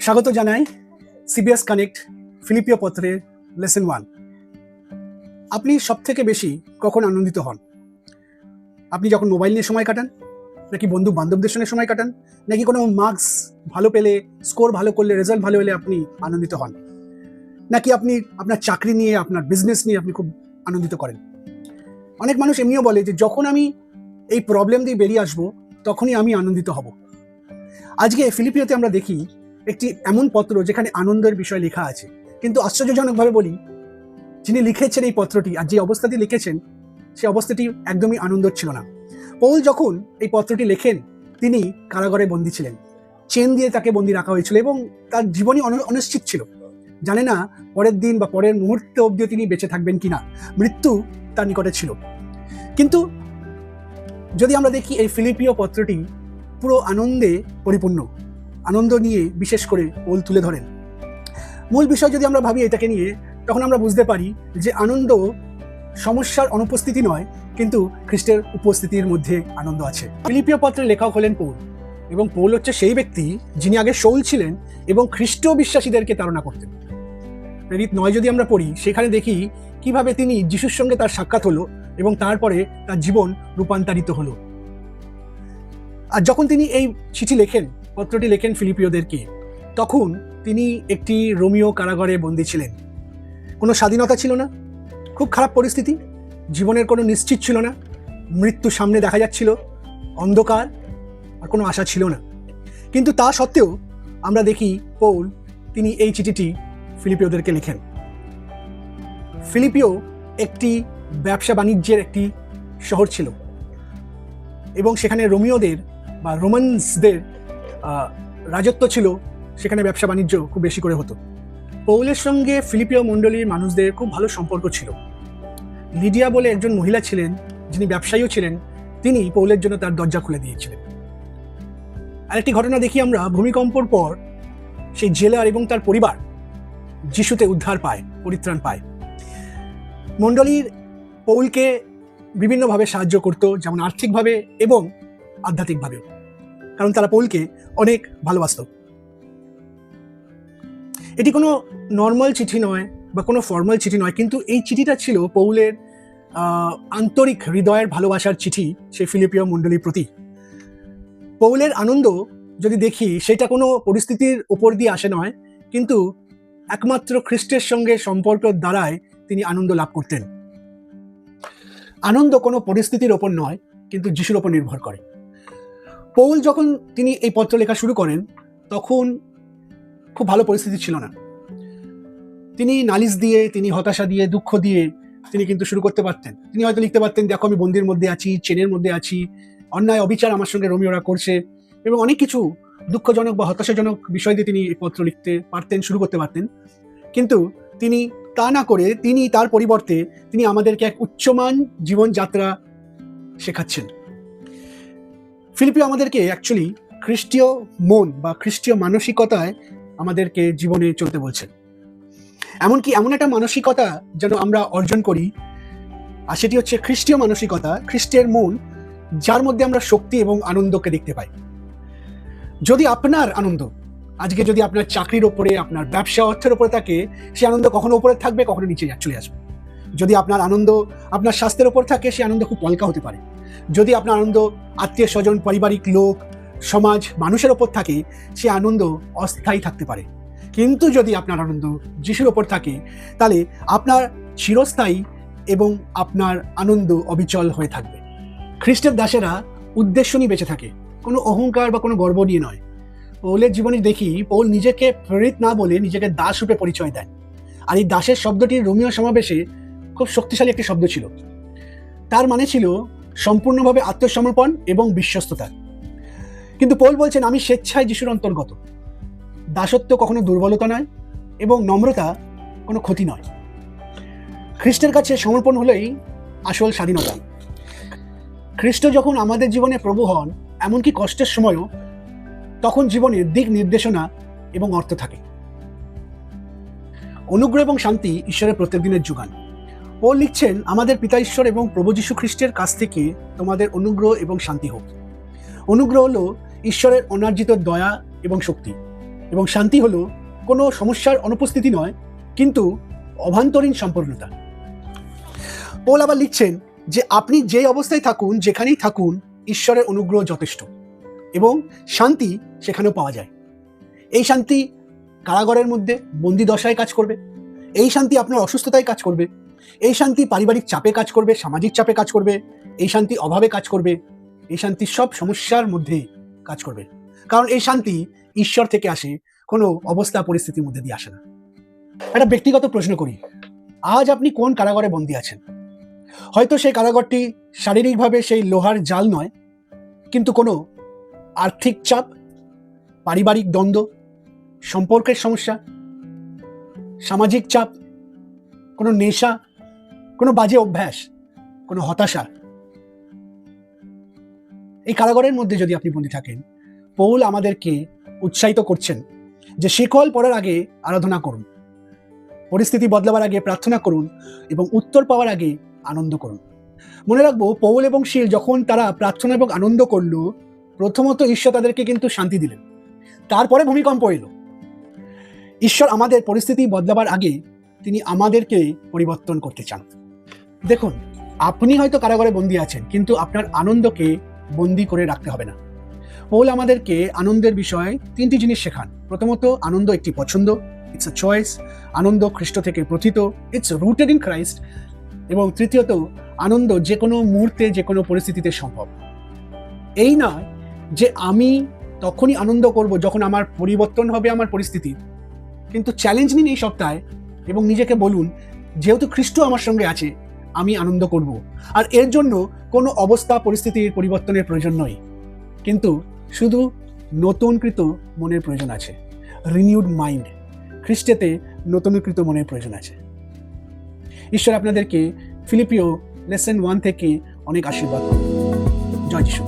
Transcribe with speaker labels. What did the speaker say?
Speaker 1: স্বাগত জানাই CBS connect ফিলিপিও পত্রের লেসন 1। আপনি সবথেকে বেশি কখন আনন্দিত হন? আপনি যখন মোবাইল নিয়ে সময় কাটান, নাকি বন্ধু বান্ধবদের সঙ্গে সময় কাটান, নাকি কোনো মার্কস ভালো পেলে, স্কোর ভালো করলে, রেজাল্ট ভালো হলে আপনি আনন্দিত হন, নাকি আপনি আপনার চাকরি নিয়ে, আপনার বিজনেস নিয়ে আপনি খুব আনন্দিত করেন? অনেক মানুষ এমনিও বলে যে যখন আমি এই প্রবলেম দিয়ে বেরিয়ে আসবো তখনই আমি আনন্দিত হব। আজকে ফিলিপিওতে আমরা দেখি একটি এমন পত্র যেখানে আনন্দের বিষয় লেখা আছে, কিন্তু আশ্চর্যজনকভাবে বলি, যিনি লিখেছেন এই পত্রটি আর যে অবস্থাটি লিখেছেন সেই অবস্থাটি একদমই আনন্দর ছিল না। পৌল যখন এই পত্রটি লেখেন তিনি কারাগারে বন্দী ছিলেন, চেন দিয়ে তাকে বন্দী রাখা হয়েছিল এবং তার জীবনই অনিশ্চিত ছিল। জানে না পরের দিন বা পরের মুহূর্তে অবধি তিনি বেঁচে থাকবেন কিনা, মৃত্যু তার নিকটে ছিল। কিন্তু যদি আমরা দেখি এই ফিলিপিও পত্রটি পুরো আনন্দে পরিপূর্ণ, আনন্দ নিয়ে বিশেষ করে পৌল তুলে ধরেন। মূল বিষয় যদি আমরা ভাবি এটাকে নিয়ে, তখন আমরা বুঝতে পারি যে আনন্দ সমস্যার অনুপস্থিতি নয়, কিন্তু খ্রিস্টের উপস্থিতির মধ্যে আনন্দ আছে। ফিলিপিও পত্রের লেখক হলেন পৌল, এবং পৌল হচ্ছে সেই ব্যক্তি যিনি আগে শৌল ছিলেন এবং খ্রিস্ট বিশ্বাসীদেরকে তাড়না করতেন। প্রেরিত 9 যদি আমরা পড়ি, সেখানে দেখি কিভাবে তিনি যিশুর সঙ্গে তার সাক্ষাৎ হলো এবং তারপরে তার জীবন রূপান্তরিত হলো। আর যখন তিনি এই চিঠি লেখেন, পত্রটি লেখেন ফিলিপিওদেরকে, তখন তিনি একটি রোমীয় কারাগারে বন্দী ছিলেন। কোনো স্বাধীনতা ছিল না, খুব খারাপ পরিস্থিতি, জীবনের কোনো নিশ্চিত ছিল না, মৃত্যু সামনে দেখা যাচ্ছিল, অন্ধকার, আর কোনো আশা ছিল না। কিন্তু তা সত্ত্বেও আমরা দেখি পৌল তিনি এই চিঠিটি ফিলিপিওদেরকে লেখেন। ফিলিপিও একটি ব্যবসা বাণিজ্যের একটি শহর ছিল এবং সেখানে রোমীয়দের বা রোমানসদের রাজত্ব ছিল, সেখানে ব্যবসা বাণিজ্য খুব বেশি করে হতো। পৌলের সঙ্গে ফিলিপিও মণ্ডলীর মানুষদের খুব ভালো সম্পর্ক ছিল। লিডিয়া বলে একজন মহিলা ছিলেন, যিনি ব্যবসায়ীও ছিলেন, তিনি পৌলের জন্য তার দরজা খুলে দিয়েছিলেন। আরেকটি ঘটনা দেখি আমরা, ভূমিকম্পর পর সেই জেলার এবং তার পরিবার যিশুতে উদ্ধার পায়, পরিত্রাণ পায়। মণ্ডলীর পৌলকে বিভিন্নভাবে সাহায্য করত, যেমন আর্থিকভাবে এবং আধ্যাত্মিকভাবেও, কারণ তারা পৌলকে অনেক ভালোবাসত। এটি কোনো নর্মাল চিঠি নয় বা কোনো ফর্মাল চিঠি নয়, কিন্তু এই চিঠিটা ছিল পৌলের আন্তরিক হৃদয়ের ভালোবাসার চিঠি সেই ফিলিপিও মণ্ডলীর প্রতি। পৌলের আনন্দ যদি দেখি, সেটা কোনো পরিস্থিতির উপর দিয়ে আসে নয়, কিন্তু একমাত্র খ্রিস্টের সঙ্গে সম্পর্ক দ্বারাই তিনি আনন্দ লাভ করতেন। আনন্দ কোনো পরিস্থিতির ওপর নয়, কিন্তু যিশুর ওপর নির্ভর করে। পৌল যখন তিনি এই পত্র লেখা শুরু করেন, তখন খুব ভালো পরিস্থিতি ছিল না। তিনি নালিশ দিয়ে, তিনি হতাশা দিয়ে, দুঃখ দিয়ে তিনি কিন্তু শুরু করতে পারতেন। তিনি হয়তো লিখতে পারতেন, দেখো আমি বন্দির মধ্যে আছি, চেনের মধ্যে আছি, অন্যায় অবিচার আমার সঙ্গে রোমীয়রা করছে, এবং অনেক কিছু দুঃখজনক বা হতাশাজনক বিষয় দিয়ে তিনি এই পত্র লিখতে পারতেন, শুরু করতে পারতেন। কিন্তু তিনি তা না করে তিনি তার পরিবর্তে তিনি আমাদেরকে এক উচ্চমান জীবনযাত্রা শেখাচ্ছেন। ফিলিপিও আমাদেরকে অ্যাকচুয়ালি খ্রিস্টীয় মন বা খ্রিস্টীয় মানসিকতায় আমাদেরকে জীবনে চলতে বলছেন। এমনকি এমন একটা মানসিকতা যেন আমরা অর্জন করি, আর সেটি হচ্ছে খ্রিস্টীয় মানসিকতা, খ্রিস্টের মন, যার মধ্যে আমরা শক্তি এবং আনন্দকে দেখতে পাই। যদি আপনার আনন্দ আজকে যদি আপনার চাকরির ওপরে, আপনার ব্যবসা অর্থের ওপরে থাকে, সে আনন্দ কখনো উপরে থাকবে, কখনো নিচে চলে আসবে। যদি আপনার আনন্দ আপনার স্বাস্থ্যের ওপর থাকে, সে আনন্দ খুব পলকা হতে পারে। যদি আপনার আনন্দ আত্মীয় স্বজন, পারিবারিক লোক, সমাজ, মানুষের ওপর থাকে, সে আনন্দ অস্থায়ী থাকতে পারে। কিন্তু যদি আপনার আনন্দ যিশুর ওপর থাকে, তাহলে আপনার চিরস্থায়ী এবং আপনার আনন্দ অবিচল হয়ে থাকবে। খ্রিস্টের দাসেরা উদ্দেশ্য নিয়ে বেঁচে থাকে, কোনো অহংকার বা কোনো গর্ব নিয়ে নয়। পৌলের জীবনে দেখি পৌল নিজেকে প্রেরিত না বলে নিজেকে দাস রূপে পরিচয় দেন। আর এই দাসের শব্দটি রোমীয় সমাবেশে খুব শক্তিশালী একটি শব্দ ছিল। তার মানে ছিল সম্পূর্ণভাবে আত্মসমর্পণ এবং বিশ্বস্ততা। কিন্তু পৌল বলছেন, আমি স্বেচ্ছায় যিশুর অন্তর্গত। দাসত্ব কখনো দুর্বলতা নয় এবং নম্রতা কোনো ক্ষতি নয়। খ্রিস্টের কাছে সমর্পণ হলেই আসল স্বাধীনতা। খ্রিস্ট যখন আমাদের জীবনে প্রভু হন, এমনকি কষ্টের সময়ও, তখন জীবনের দিক নির্দেশনা এবং অর্থ থাকে। অনুগ্রহ এবং শান্তি ঈশ্বরের প্রত্যেক দিনের যোগান। পৌল লিখছেন, আমাদের পিতা ঈশ্বর এবং প্রভু যীশু খ্রিস্টের কাছ থেকে তোমাদের অনুগ্রহ এবং শান্তি হোক। অনুগ্রহ হলো ঈশ্বরের অনার্জিত দয়া এবং শক্তি। এবং শান্তি হলো কোনো সমস্যার অনুপস্থিতি নয়, কিন্তু অভ্যন্তরীণ সম্পূর্ণতা। পৌল আবার লিখছেন যে আপনি যে অবস্থায় থাকুন, যেখানেই থাকুন, ঈশ্বরের অনুগ্রহ যথেষ্ট এবং শান্তি সেখানেও পাওয়া যায়। এই শান্তি কারাগারের মধ্যে বন্দি দশায় কাজ করবে, এই শান্তি আপনার অসুস্থতায় কাজ করবে, এই শান্তি পারিবারিক চাপে কাজ করবে, সামাজিক চাপে কাজ করবে, এই শান্তি অভাবে কাজ করবে, এই শান্তি সব সমস্যার মধ্যে কাজ করবে। কারণ এই শান্তি ঈশ্বর থেকে আসে, কোনো অবস্থা পরিস্থিতির মধ্যে দিয়ে আসে না। একটা ব্যক্তিগত প্রশ্ন করি, আজ আপনি কোন কারাগারে বন্দী আছেন? হয়তো সেই কারাগারটি শারীরিকভাবে সেই লোহার জাল নয়, কিন্তু কোনো আর্থিক চাপ, পারিবারিক দ্বন্দ্ব, সম্পর্কের সমস্যা, সামাজিক চাপ, কোনো নেশা, কোনো বাজে অভ্যাস, কোনো হতাশা। এই কারাগারের মধ্যে যদি আপনি বন্দী থাকেন, পৌল আমাদেরকে উৎসাহিত করছেন যে শিকল পড়ার আগে আরাধনা করুন, পরিস্থিতি বদলাবার আগে প্রার্থনা করুন এবং উত্তর পাওয়ার আগে আনন্দ করুন। মনে রাখবো, পৌল এবং শিল যখন তারা প্রার্থনা এবং আনন্দ করলো, প্রথমত ঈশ্বর তাদেরকে কিন্তু শান্তি দিলেন, তারপরে ভূমিকম্প এলো। ঈশ্বর আমাদের পরিস্থিতি বদলাবার আগে তিনি আমাদেরকে পরিবর্তন করতে চান। দেখুন, আপনি হয়তো কারাগারে বন্দী আছেন, কিন্তু আপনার আনন্দকে বন্দী করে রাখতে হবে না। পৌল আমাদেরকে আনন্দের বিষয়ে 3টি জিনিস শেখান। প্রথমত, আনন্দ একটি পছন্দ, ইটস আ চয়েস। আনন্দ খ্রিস্ট থেকে প্রথিত, ইটস রুটেড ইন ক্রাইস্ট। এবং তৃতীয়ত, আনন্দ যে কোনো মুহূর্তে, যে কোনো পরিস্থিতিতে সম্ভব। এই নয় যে আমি তখনই আনন্দ করব যখন আমার পরিবর্তন হবে আমার পরিস্থিতি, কিন্তু চ্যালেঞ্জ নিন এই সপ্তাহে এবং নিজেকে বলুন, যেহেতু খ্রিস্ট আমার সঙ্গে আছে, আমি আনন্দ করব। আর এর জন্য কোনো অবস্থা পরিস্থিতির পরিবর্তনের প্রয়োজন নয়, কিন্তু শুধু নতুনকৃত মনের প্রয়োজন আছে। রিনিউড মাইন্ড, খ্রিস্টেতে নতুনকৃত মনের প্রয়োজন আছে। ঈশ্বর আপনাদেরকে ফিলিপিও লেসন 1 থেকে অনেক আশীর্বাদ করুন। জয় যিশু।